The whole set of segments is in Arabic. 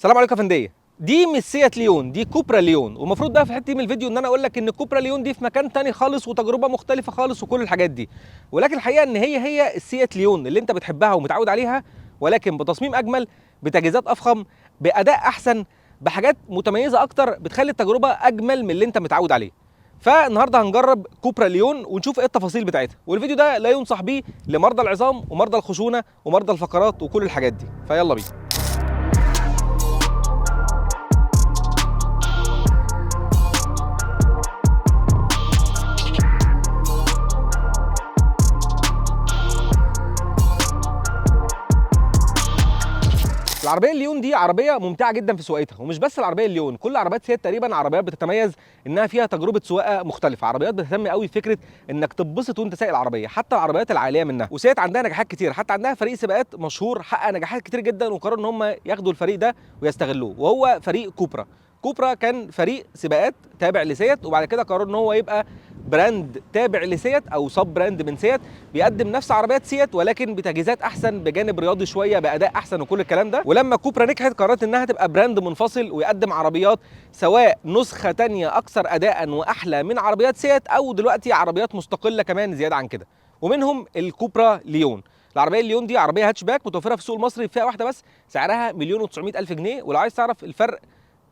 السلام عليكم يا فنديه. دي مش سيات ليون، دي كوبرا ليون. ومفروض بقى في حته من الفيديو ان انا اقول لك ان كوبرا ليون دي في مكان تاني خالص وتجربه مختلفه خالص وكل الحاجات دي، ولكن الحقيقه ان هي السيات ليون اللي انت بتحبها ومتعود عليها، ولكن بتصميم اجمل، بتجهيزات افخم، باداء احسن، بحاجات متميزه اكتر بتخلي التجربه اجمل من اللي انت متعود عليه. فالنهارده هنجرب كوبرا ليون ونشوف ايه التفاصيل بتاعتها، والفيديو ده لا ينصح بيه لمرضى العظام ومرضى الخشونه ومرضى الفقرات وكل الحاجات دي. فيلا بينا. العربيه الليون دي عربيه ممتعه جدا في سواقتها، ومش بس العربيه الليون، كل عربيات سيات تقريبا عربيات بتتميز انها فيها تجربه سواقه مختلفه، عربيات بتهتم قوي بفكره انك تتبسط وانت سايق العربيه، حتى العربيات العاليه منها. وسيات عندها نجاحات كتير، حتى عندها فريق سباقات مشهور حقق نجاحات كتير جدا وقرروا ان هم ياخدوا الفريق ده ويستغلوه، وهو فريق كوبرا. كوبرا كان فريق سباقات تابع لسيات، وبعد كده قرروا ان هو يبقى براند تابع لسيات او سب براند من سيات، بيقدم نفس عربيات سيات ولكن بتجهيزات احسن، بجانب رياضي شويه، باداء احسن وكل الكلام ده. ولما كوبرا نجحت قررت انها تبقى براند منفصل ويقدم عربيات سواء نسخه تانية اكثر اداء واحلى من عربيات سيات، او دلوقتي عربيات مستقله كمان زياده عن كده، ومنهم الكوبرا ليون. العربيه الليون دي عربيه هاتشباك متوفره في السوق المصري بفئه واحده بس، سعرها 1,900,000 جنيه. ولو عايز تعرف الفرق،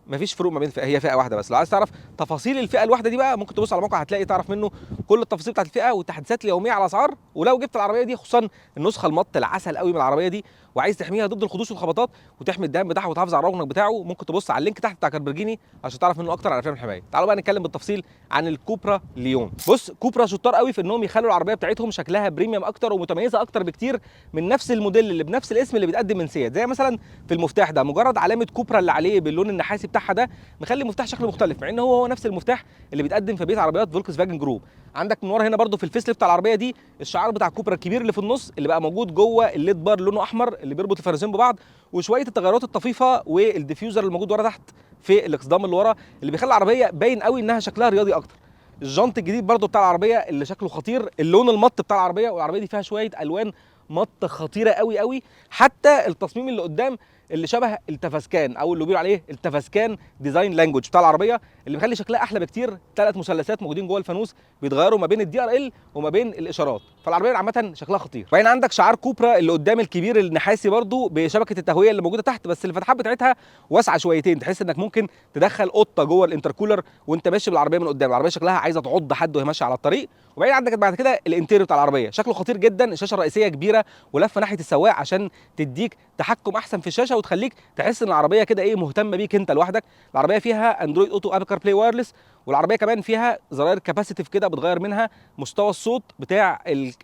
مفيش فروق ما بين فئة، هي فئه واحده بس. لو عايز تعرف تفاصيل الفئه الواحده دي بقى، ممكن تبص على الموقع هتلاقي تعرف منه كل التفاصيل بتاعت الفئه والتحديثات اليوميه على الاسعار. ولو جبت العربيه دي، خصوصا النسخه المط العسل قوي من العربيه دي، وعايز تحميها ضد الخدوش والخبطات وتحمي الدهان بتاعها وتحافظ على الرونق بتاعه، ممكن تبص على اللينك تحت بتاع كاربرجيني عشان تعرف منه اكتر عن افلام الحمايه. تعالوا بقى نتكلم بالتفصيل عن الكوبرا ليون. بص، كوبرا شطار قوي في انهم يخلوا العربيه بتاعتهم شكلها بريميوم اكتر ومتميزه اكتر بكتير من نفس الموديل اللي بنفس الاسم اللي بيتقدم من سيات. زي مثلا في المفتاح ده، مجرد علامه كوبرا اللي عليه باللون النحاسي بتاعها ده مخلي المفتاح شكله مختلف، مع ان هو نفس المفتاح اللي بيتقدم في بيت عربيات فولكس فاجن جروب. عندك من ورا هنا برده في الفيس ليفت بتاع العربيه دي الشعار بتاع كوبرا الكبير اللي في النص، اللي بقى موجود جوه الليد بار لونه احمر اللي بيربط الفرزين ببعض، وشويه التغيرات الطفيفه والديفيوزر اللي موجود ورا تحت في الاقصدام اللي ورا، اللي بيخلي العربيه باين قوي انها شكلها رياضي اكتر. الجنط الجديد برده بتاع العربيه اللي شكله خطير، اللون المط بتاع العربيه، والعربيه دي فيها شويه الوان مط خطيره قوي قوي. حتى التصميم اللي قدام اللي شبه التفاسكان، او اللي بيقولوا عليه التفاسكان ديزاين لانجوج بتاع العربيه، اللي بيخلي شكلها احلى بكتير. 3 مثلثات موجودين جوه الفانوس بيتغيروا ما بين الدي ار ال وما بين الاشارات، فالعربيه عامه شكلها خطير. وبعدين عندك شعار كوبرا اللي قدام الكبير النحاسي برده بشبكه التهويه اللي موجوده تحت، بس الفتحات بتاعتها واسعه شويتين، تحس انك ممكن تدخل قطه جوه الانتركولر وانت ماشي بالعربيه من قدام. العربيه شكلها عايزه تعض حد وهي ماشيه على الطريق. وبعدين عندك بعد كده الانتيريور بتاع العربيه شكله خطير جدا، الشاشه الرئيسيه كبيره ولفه ناحيه السواق عشان تديك تحكم احسن في الشاشه وتخليك تحس ان العربيه كده ايه، مهتمه بيك انت لوحدك. العربيه فيها اندرويد اوتو، ابل كار بلاي وايرلس، والعربيه كمان فيها زراير كاباسيتيف كده بتغير منها مستوى الصوت بتاع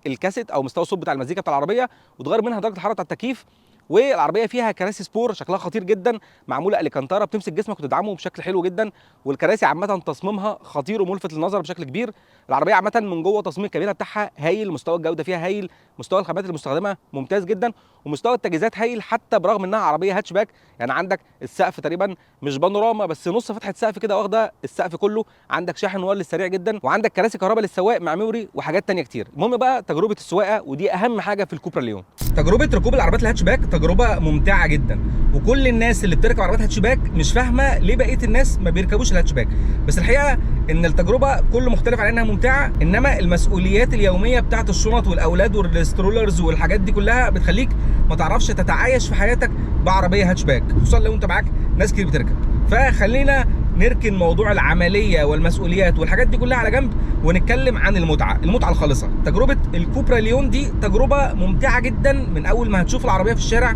الكاسيت او مستوى الصوت بتاع المزيكا بتاع العربيه، وتغير منها درجه الحراره بتاع التكييف. والعربيه فيها كراسي سبور شكلها خطير جدا، معموله اليكانتارا بتمسك جسمك وتدعمه بشكل حلو جدا. والكراسي عامه تصميمها خطير وملفت للنظر بشكل كبير. العربيه عامه من جوه تصميم الكابينه بتاعها هايل، مستوى الجوده فيها هايل، مستوى الخامات المستخدمه ممتاز جدا، ومستوى التجهيزات هايل، حتى برغم انها عربيه هاتشباك. يعني عندك السقف تقريبا مش بانوراما، بس نص فتحه سقف كده واخده السقف كله. عندك شاحن وايرلس سريع جدا، وعندك كراسي كهرباء للسواق مع ميموري وحاجات ثانيه كتير. المهم بقى تجربه السواقه، ودي اهم حاجه في الكوبرا ليون. تجربه ركوب العربيات الهاتشباك تجربه ممتعه جدا، وكل الناس اللي بتركب عربيات هاتشباك مش فاهمه ليه بقيه الناس ما بيركبوش الهاتشباك. بس الحقيقه ان التجربه كل مختلف على انها ممتعه، انما المسؤوليات اليوميه بتاعت الشنط والاولاد والسترولرز والحاجات دي كلها بتخليك ما تعرفش تتعايش في حياتك بعربيه هاتشباك، خصوصا لو انت معاك ناس كتير بتركب. فخلينا نركن موضوع العمليه والمسؤوليات والحاجات دي كلها على جنب، ونتكلم عن المتعه الخالصه. تجربه الكوبرا ليون دي تجربه ممتعه جدا، من اول ما هتشوف العربيه في الشارع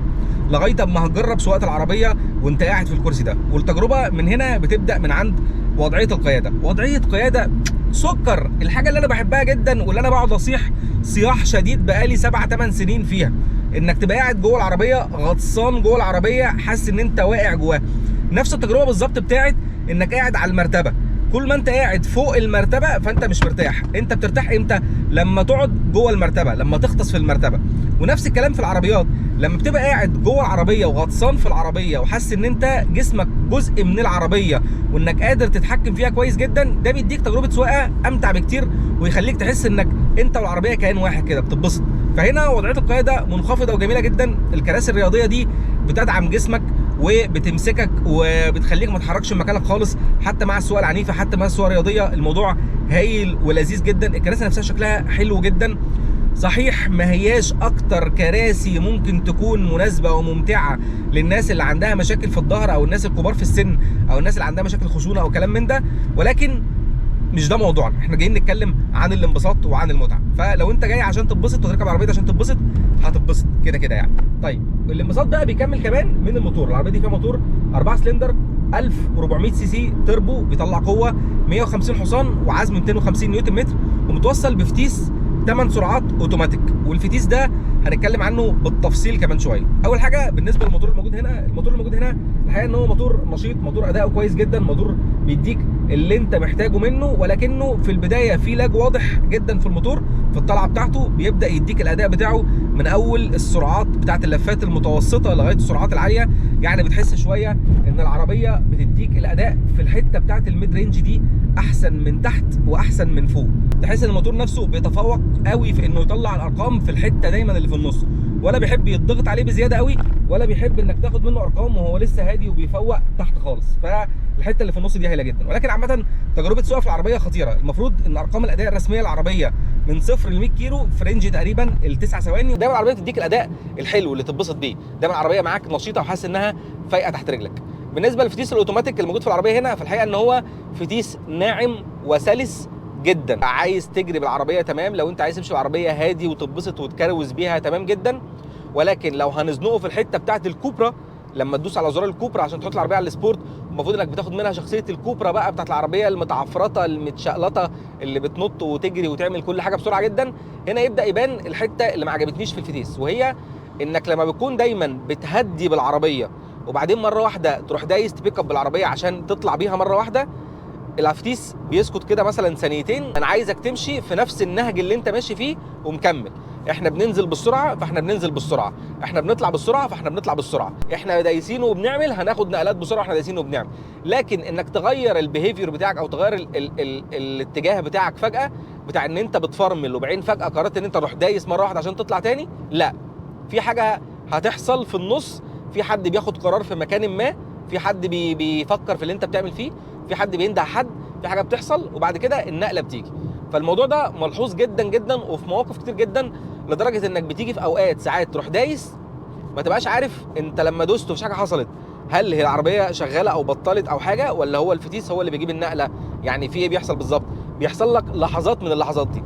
لغايه اما هتجرب سواقه العربيه وانت قاعد في الكرسي ده. والتجربه من هنا بتبدا من عند وضعيه القياده. وضعيه قياده سكر، الحاجه اللي انا بحبها جدا واللي انا بقعد اصيح صياح شديد بقالي 7-8 سنين فيها، انك تبقى قاعد جوه العربيه غطسان جوه العربيه، حاسس ان انت واقع جواها. نفس التجربه بالظبط بتاعت انك قاعد على المرتبه. كل ما انت قاعد فوق المرتبه فانت مش مرتاح. انت بترتاح امتى؟ لما تقعد جوه المرتبه، لما تغطس في المرتبه. ونفس الكلام في العربيات، لما بتبقى قاعد جوه العربيه وغطسان في العربيه وحاسس ان انت جسمك جزء من العربيه وانك قادر تتحكم فيها كويس جدا، ده بيديك تجربه سواقه امتع بكتير، ويخليك تحس انك انت والعربيه كائن واحد كده، بتتبسط. فهنا وضعيه القياده منخفضه وجميله جدا. الكراسي الرياضيه دي بتدعم جسمك وبتمسكك وبتخليك ما تتحركش من مكانك خالص، حتى مع السواقه العنيفه، حتى مع السواقه الرياضيه. الموضوع هايل ولذيذ جدا. الكراسي نفسها شكلها حلو جدا. صحيح ما هياش اكتر كراسي ممكن تكون مناسبه وممتعه للناس اللي عندها مشاكل في الظهر او الناس الكبار في السن او الناس اللي عندها مشاكل خشونه او كلام من ده، ولكن مش ده موضوعنا. احنا جايين نتكلم عن الانبساط وعن المتعه. فلو انت جاي عشان تتبسط وتركب العربيه دي عشان تتبسط، هتتبسط كده كده يعني. طيب الانبساط بقى بيكمل كمان من الموتور. العربيه دي فيها موتور 4 سلندر 1400 سي سي تربو، بيطلع قوه 150 حصان وعزم 250 نيوتن متر، ومتوصل بفتيس 8 سرعات اوتوماتيك. والفتيس ده هنتكلم عنه بالتفصيل كمان شويه. اول حاجه بالنسبه للموتور الموجود هنا، الموتور الموجود هنا الحقيقه ان هو موتور نشيط، موتور اداؤه كويس جدا، موتور بيديك اللي انت محتاجه منه، ولكنه في البدايه في لاج واضح جدا في الموتور. في الطلعه بتاعته بيبدا يديك الاداء بتاعه من اول السرعات بتاعه اللفات المتوسطه لغايه السرعات العاليه. يعني بتحس شويه ان العربيه بتديك الاداء في الحته بتاعه الميد رينج دي احسن من تحت واحسن من فوق. تحس ان الموتور نفسه بيتفوق قوي في انه يطلع الارقام في الحته دايما اللي في النص، ولا بيحب يضغط عليه بزياده قوي، ولا بيحب انك تاخد منه ارقام وهو لسه هادي وبيفوق تحت خالص. فالحته اللي في النص دي هايله جدا. ولكن عامه تجربه سواقه في العربيه خطيره. المفروض ان ارقام الاداء الرسميه للعربيه من 0 ل 100 كيلو في رينج تقريبا ال9 ثواني. دايما العربيه تديك الاداء الحلو اللي تتبسط بيه، دايما العربيه معاك نشيطه وحاسس انها فايقه تحت رجلك. بالنسبه للفتيس الاوتوماتيك الموجود في العربيه هنا، في الحقيقه ان هو فتيس ناعم وسلس جدا. عايز تجري بالعربيه تمام، لو انت عايز تمشي بالعربيه هادي وتتبسط وتكروز بيها تمام جدا. ولكن لو هنزنقه في الحته بتاعه الكوبرا، لما تدوس على زرار الكوبرا عشان تحط العربيه على السبورت، المفروض انك بتاخد منها شخصيه الكوبرا بقى بتاعه العربيه المتعفرطه المتشقلطه اللي بتنط وتجري وتعمل كل حاجه بسرعه جدا. هنا يبدا يبان الحته اللي ما عجبتنيش في الفتيس، وهي انك لما بتكون دايما بتهدي بالعربيه وبعدين مره واحده تروح دايس تبيك اب بالعربيه عشان تطلع بيها مره واحده، الفتيس بيسكت كده مثلا ثانيتين. انا عايزك تمشي في نفس النهج اللي انت ماشي فيه ومكمل. احنا بننزل بالسرعه فاحنا بننزل بالسرعه، احنا بنطلع بالسرعه فاحنا بنطلع بالسرعه، احنا دايسين وبنعمل هناخد نقلات بسرعه، احنا دايسين وبنعمل. لكن انك تغير البيهيفير بتاعك او تغير ال الاتجاه بتاعك فجاه، بتاع ان انت بتفرمل وبعدين فجاه قررت ان انت تروح دايس مره واحده عشان تطلع تاني، لا، في حاجه هتحصل في النص. في حد بياخد قرار في مكان ما، في حد بيفكر في اللي انت بتعمل فيه، في حد بينده حد، في حاجه بتحصل وبعد كده النقله بتيجي. فالموضوع ده ملحوظ جدا جدا وفي مواقف كتير جدا، لدرجه انك بتيجي في اوقات ساعات تروح دايس ما تبقاش عارف انت لما دوست ومفيش حاجه حصلت، هل هي العربيه شغاله او بطلت او حاجه، ولا هو الفتيس هو اللي بيجيب النقله. يعني في ايه بيحصل بالظبط؟ بيحصل لك لحظات من اللحظات دي.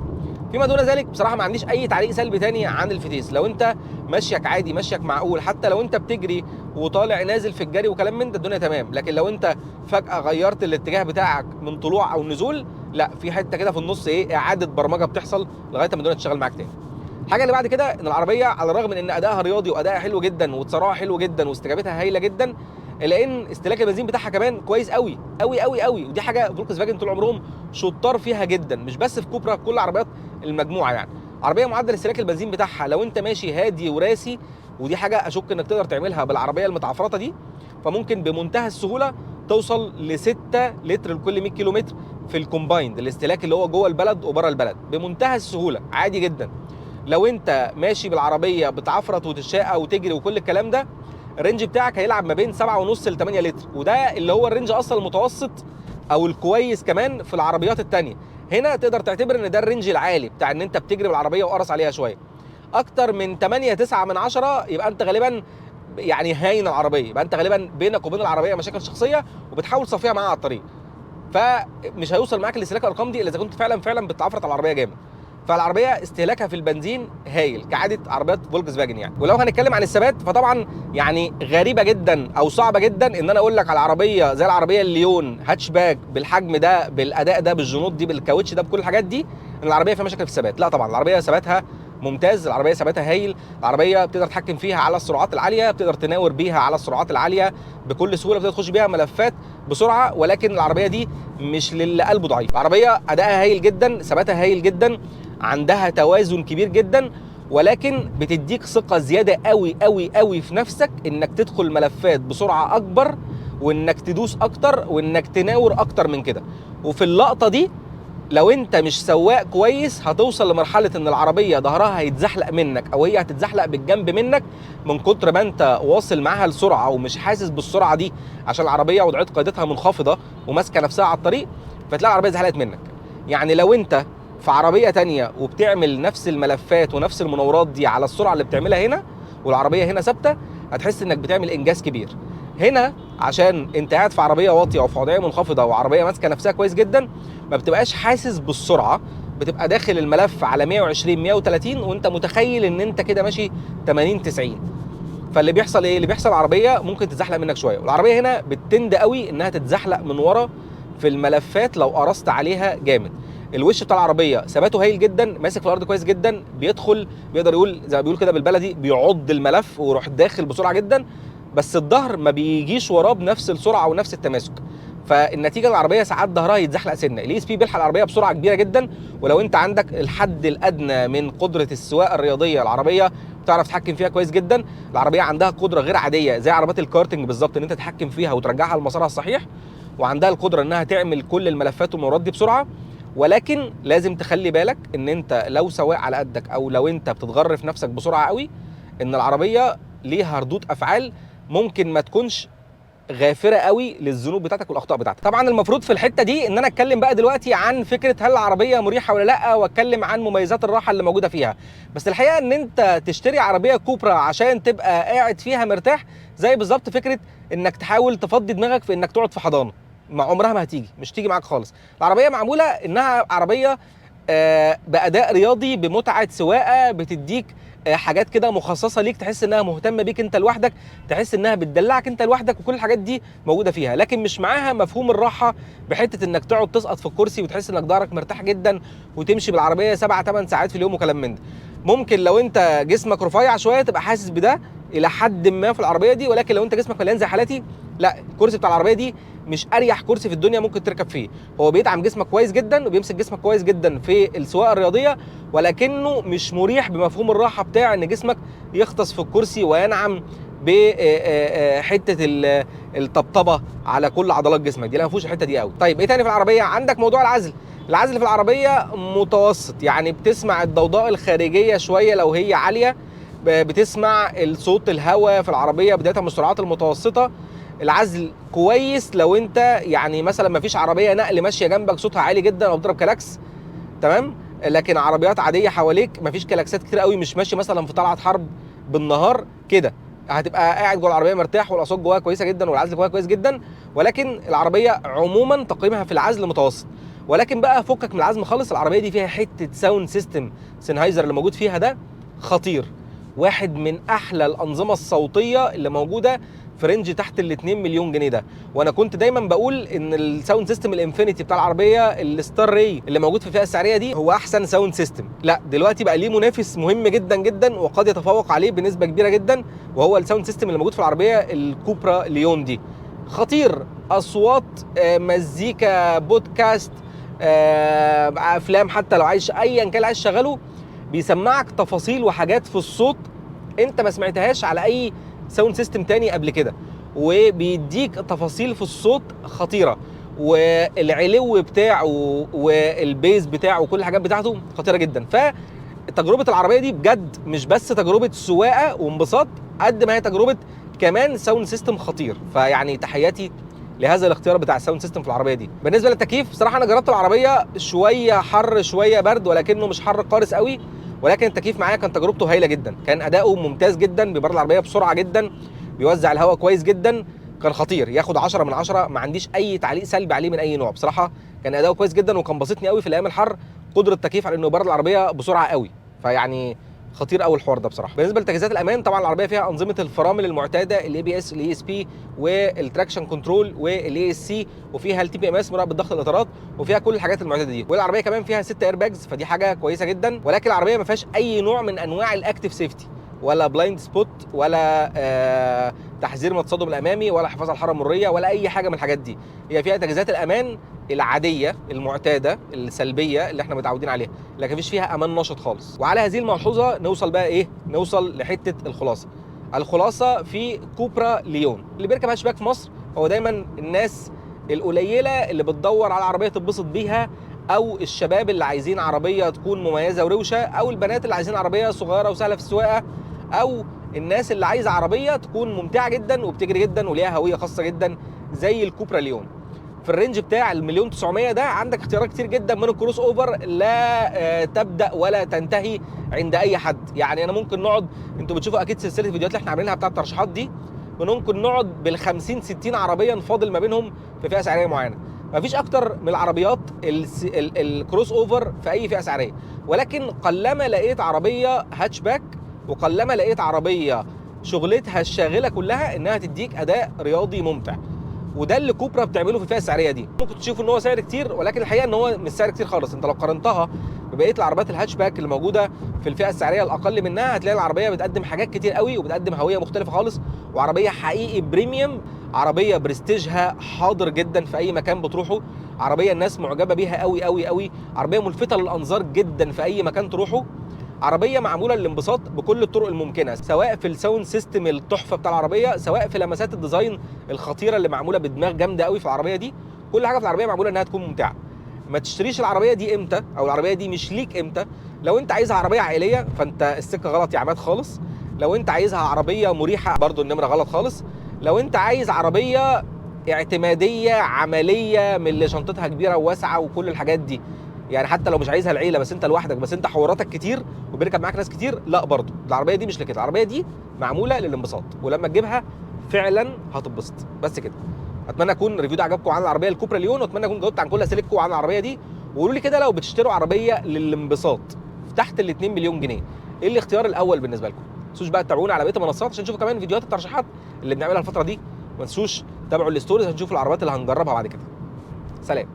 فيما دون ذلك بصراحه ما عنديش اي تعليق سلبي تاني عن الفتيس. لو انت ماشيك عادي، ماشيك معقول، حتى لو انت بتجري وطالع نازل في الجري وكلام من ده، الدنيا تمام. لكن لو انت فجاه غيرت الاتجاه بتاعك من طلوع او نزول، لا، في حته كده في النص ايه، اعاده برمجه بتحصل لغايه ما الدنيا تشتغل معاك تاني. الحاجه اللي بعد كده ان العربيه على الرغم من ان ادائها رياضي وادائها حلو جدا وتسارعها حلو جدا واستجابتها هايله جدا، الا ان استهلاك البنزين بتاعها كمان كويس قوي قوي قوي قوي. ودي حاجه فولكس فاجن طول عمرهم شطار فيها جدا، مش بس في كوبرا، كل عربيات المجموعه يعني. عربيه معدل استهلاك البنزين بتاعها لو انت ماشي هادي وراسي، ودي حاجه اشك انك تقدر تعملها بالعربيه المتعفرطه دي، فممكن بمنتهى السهوله توصل ل 6 لتر لكل 100 كيلو متر في الكومبايند، الاستهلاك اللي هو جوه البلد وبره البلد، بمنتهى السهوله عادي جدا. لو انت ماشي بالعربيه بتعفرط وتشاقى وتجري وكل الكلام ده، الرينج بتاعك هيلعب ما بين 7.5 ل 8 لتر، وده اللي هو الرينج اصلا المتوسط او الكويس كمان في العربيات التانية. هنا تقدر تعتبر ان ده الرينج العالي بتاع ان انت بتجري بالعربيه وقرص عليها شويه. اكتر من 8 9 من 10 يبقى انت غالبا يعني هاين العربيه، يبقى انت غالبا بينك وبين العربيه مشاكل شخصيه وبتحاول تصفيها معاها على الطريق. فمش هيوصل معاك لاستهلاك الارقام دي الا اذا كنت فعلا بتعفرط على العربيه جامد. فالعربيه استهلاكها في البنزين هايل كعاده عربيات فولكس فاجن يعني. ولو هنتكلم عن الثبات، فطبعا يعني غريبه جدا او صعبه جدا ان انا اقول لك على عربيه زي العربيه الليون هاتشباك بالحجم ده بالاداء ده بالجنوط دي بالكاوتش ده بكل الحاجات دي ان العربيه فيها مشاكل في الثبات. لا طبعا، العربيه ثباتها ممتاز، العربيه ثباتها هايل، العربيه بتقدر تتحكم فيها على السرعات العاليه، بتقدر تناور بيها على السرعات العاليه بكل سهوله، بتقدر تخش بيها ملفات بسرعه. ولكن العربيه دي مش للي قلبه ضعيف. العربيه ادائها هايل جدا، ثباتها هايل جدا، عندها توازن كبير جدا، ولكن بتديك ثقه زياده قوي قوي قوي في نفسك انك تدخل ملفات بسرعه اكبر، وانك تدوس اكتر، وانك تناور اكتر من كده. وفي اللقطه دي لو انت مش سواق كويس هتوصل لمرحله ان العربيه ظهرها هيتزحلق منك او هي هتتزحلق بالجنب منك من كتر ما انت واصل معاها السرعه ومش حاسس بالسرعه دي، عشان العربيه وضعيه قيادتها منخفضه وماسكه نفسها على الطريق، فتلاقي العربيه زحلقت منك. يعني لو انت في عربيه تانية وبتعمل نفس الملفات ونفس المناورات دي على السرعه اللي بتعملها هنا والعربيه هنا ثابته، هتحس انك بتعمل انجاز كبير. هنا عشان انت قاعد في عربيه واطيه وفي وضعيه منخفضه وعربيه ماسكه نفسها كويس جدا، ما بتبقاش حاسس بالسرعه، بتبقى داخل الملف على 120 130 وانت متخيل ان انت كده ماشي 80 90. فاللي بيحصل ايه؟ اللي بيحصل العربيه ممكن تتزحلق منك شويه، والعربيه هنا بتند قوي انها تتزحلق من ورا في الملفات لو قرصت عليها جامد. الوش بتاع العربيه ثباته هايل جدا، ماسك في الارض كويس جدا، بيدخل بيقدر يقول زي ما بيقول كده بالبلدي بيعض الملف ويروح داخل بسرعه جدا، بس الظهر ما بيجيش وراه بنفس السرعه ونفس التماسك. فالنتيجه العربيه ساعات ظهرها يتزحلق سنه. الاي اس بي بيلحق العربيه بسرعه كبيره جدا، ولو انت عندك الحد الادنى من قدره السواقه الرياضيه العربيه بتعرف تتحكم فيها كويس جدا. العربيه عندها قدره غير عاديه زي عربات الكارتنج بالظبط ان انت تتحكم فيها وترجعها لمسارها الصحيح، وعندها القدره انها تعمل كل الملفات والمناورات دي بسرعه. ولكن لازم تخلي بالك ان انت لو سواق على قدك او لو انت بتتغرف نفسك بسرعه قوي، ان العربيه ليها ردود افعال ممكن ما تكونش غافره قوي للذنوب بتاعتك والاخطاء بتاعتك. طبعا المفروض في الحته دي ان انا اتكلم بقى دلوقتي عن فكره هل العربيه مريحه ولا لا، واتكلم عن مميزات الراحه اللي موجوده فيها. بس الحقيقه ان انت تشتري عربيه كوبرا عشان تبقى قاعد فيها مرتاح، زي بالظبط فكره انك تحاول تفضي دماغك في انك تقعد في حضانه، ما عمرها ما هتيجي، مش تيجي معاك خالص. العربيه معموله انها عربيه باداء رياضي بمتعه سواقه، بتديك حاجات كده مخصصه ليك، تحس انها مهتمه بيك انت لوحدك، تحس انها بتدلعك انت لوحدك، وكل الحاجات دي موجوده فيها. لكن مش معاها مفهوم الراحه بحته انك تقعد تسقط في الكرسي وتحس انك ظهرك مرتاح جدا وتمشي بالعربيه 7 8 ساعات في اليوم وكلام من ده. ممكن لو انت جسمك رفيع شويه تبقى حاسس بده الى حد ما في العربيه دي، ولكن لو انت جسمك مليان زي حالتي، لا، الكرسي بتاع العربيه دي مش اريح كرسي في الدنيا ممكن تركب فيه. هو بيدعم جسمك كويس جدا وبيمسك جسمك كويس جدا في السواقه الرياضيه، ولكنه مش مريح بمفهوم الراحه بتاع ان جسمك يغطس في الكرسي وينعم بحته الطبطبه على كل عضلات جسمك دي، لا ما فيهوش الحته دي قوي. طيب ايه تاني في العربيه؟ عندك موضوع العزل. العزل في العربيه متوسط، يعني بتسمع الضوضاء الخارجيه شويه لو هي عاليه، بتسمع الصوت الهواء في العربيه بدايه من السرعات المتوسطه. العزل كويس لو انت يعني مثلا ما فيش عربيه نقل ماشيه جنبك صوتها عالي جدا او بتضرب كلاكس، تمام، لكن عربيات عاديه حواليك ما فيش كلاكسات كتير قوي، مش ماشي مثلا في طلعه حرب بالنهار كده، هتبقى قاعد جوه العربيه مرتاح والاصوات جواها كويسه جدا والعزل جواها كويس جدا. ولكن العربيه عموما تقييمها في العزل متوسط. ولكن بقى فكك من العزل خالص، العربيه دي فيها حته ساوند سيستم سينهايزر اللي موجود فيها ده خطير، واحد من احلى الانظمه الصوتيه اللي موجوده في رينج تحت ال 2 مليون جنيه ده. وانا كنت دايما بقول ان الساوند سيستم الانفينيتي بتاع العربيه الستار راي اللي موجود في الفئه السعريه دي هو احسن ساوند سيستم. لا، دلوقتي بقى ليه منافس مهم جدا جدا وقد يتفوق عليه بنسبه كبيره جدا، وهو الساوند سيستم اللي موجود في العربيه الكوبرا ليون دي. خطير، اصوات، مزيكا، بودكاست، افلام، حتى لو عايز ايا كان عايز تشغله بيسمعك تفاصيل وحاجات في الصوت انت ما سمعتهاش على اي ساوند سيستم تاني قبل كده، وبيديك تفاصيل في الصوت خطيره، والعلو بتاعه والبيز بتاعه وكل الحاجات بتاعته خطيره جدا. فتجربه العربيه دي بجد مش بس تجربه سواقه وانبساط، قد ما هي تجربه كمان ساوند سيستم خطير. فيعني تحياتي لهذا الاختيار بتاع الساوند سيستم في العربيه دي. بالنسبه للتكييف، بصراحه انا جربت العربيه شويه حر شويه برد، ولكنه مش حر قارس قوي، ولكن التكييف معايا كان تجربته هايله جدا، كان اداؤه ممتاز جدا، بيبرد العربيه بسرعه جدا، بيوزع الهواء كويس جدا، كان خطير، ياخد 10 من 10، ما عنديش اي تعليق سلبي عليه من اي نوع. بصراحه كان اداؤه كويس جدا، وكان بسطني قوي في الايام الحر قدره التكييف على انه يبرد العربيه بسرعه قوي. فيعني خطير قوي الحوار ده بصراحه. بالنسبه لتجهيزات الامان، طبعا العربيه فيها انظمه الفرامل المعتاده، الاي بي اس، الاي اس بي، والتراكشن كنترول، والاي اس سي، وفيها التي بي ام اس مراقبه ضغط الاطارات، وفيها كل الحاجات المعتاده دي. والعربيه كمان فيها 6 اير باجز، فدي حاجه كويسه جدا. ولكن العربيه ما فيهاش اي نوع من انواع الاكتيف سيفتي، ولا بلايند سبوت، ولا تحذير من التصادم الامامي، ولا حفاظ على الحراره المريه، ولا اي حاجه من الحاجات دي. هي فيها تجهيزات الامان العاديه المعتاده السلبيه اللي احنا متعودين عليها، لكن مفيش فيها امان نشط خالص. وعلى هذه الملحوظه نوصل بقى ايه؟ نوصل لحته الخلاصه. الخلاصه في كوبرا ليون. اللي بيركب هاشباك في مصر هو دايما الناس القليله اللي بتدور على عربيه تتبسط بيها او الشباب اللي عايزين عربيه تكون مميزه وروشه، او البنات اللي عايزين عربيه صغيره وسهله في السواقه، او الناس اللي عايزه عربيه تكون ممتعه جدا وبتجري جدا وليها هويه خاصه جدا زي الكوبرا ليون. في الرينج بتاع المليون 900 ده عندك اختيارات كتير جدا من الكروس اوفر لا تبدا ولا تنتهي عند اي حد. يعني انا ممكن نقعد، انتوا بتشوفوا اكيد سلسله الفيديوهات اللي احنا عاملينها بتاعه الترشيحات دي، ممكن نقعد بال50 60 عربيه نفاضل ما بينهم في فئه سعريه معينه. مفيش اكتر من العربيات الكروس اوفر في اي فئه سعريه، ولكن قلما لقيت عربيه هاتشباك وقلما لقيت عربيه شغلتها الشاغله كلها انها تديك اداء رياضي ممتع. وده اللي كوبرا بتعمله في الفئه السعريه دي. ممكن تشوفوا ان هو سعر كتير، ولكن الحقيقه ان هو مش سعر كتير خالص. انت لو قارنتها ببقيه العربيات الهاتشباك اللي موجوده في الفئه السعريه الاقل منها، هتلاقي العربيه بتقدم حاجات كتير قوي وبتقدم هويه مختلفه خالص، وعربيه حقيقي بريميوم، عربيه برستيجها حاضر جدا في اي مكان بتروحه، عربيه الناس معجبه بيها قوي قوي قوي، عربيه ملفته للانظار جدا في اي مكان تروحه، عربيه معموله للانبساط بكل الطرق الممكنه، سواء في الساوند سيستم التحفه بتاع العربيه، سواء في لمسات الديزاين الخطيره اللي معموله بدماغ جامده قوي في العربيه دي. كل حاجه في العربيه معموله انها تكون ممتعه. ما تشتريش العربيه دي امتى، او العربيه دي مش ليك امتى؟ لو انت عايزها عربيه عائليه فانت السكه غلط يا عماد خالص. لو انت عايزها عربيه مريحه برضو النمره غلط خالص. لو انت عايز عربيه اعتماديه عمليه من اللي شنطتها كبيره وواسعه وكل الحاجات دي، يعني حتى لو مش عايزها العيله بس انت لوحدك، بس انت حواراتك كتير وبيركب معاك ناس كتير، لا برضو العربيه دي مش لكده. العربيه دي معموله للانبساط، ولما تجيبها فعلا هتتبسط. بس كده. اتمنى اكون الريفيو ده عجبكم عن العربيه الكوبرا ليون، واتمنى اكون جاوبت عن كل اسئلتكم عن العربيه دي. وقولوا لي كده، لو بتشتروا عربيه للانبساط تحت ال 2 مليون جنيه، ايه الاختيار الاول بالنسبه لكم؟ ما تنسوش بقى تتابعونا على بقيه المنصات عشان تشوفوا كمان فيديوهات الترشيحات اللي بنعملها الفتره دي. ما تنسوش تتابعوا الستوريز عشان تشوفوا العربيات اللي هنجربها بعد كده. سلام.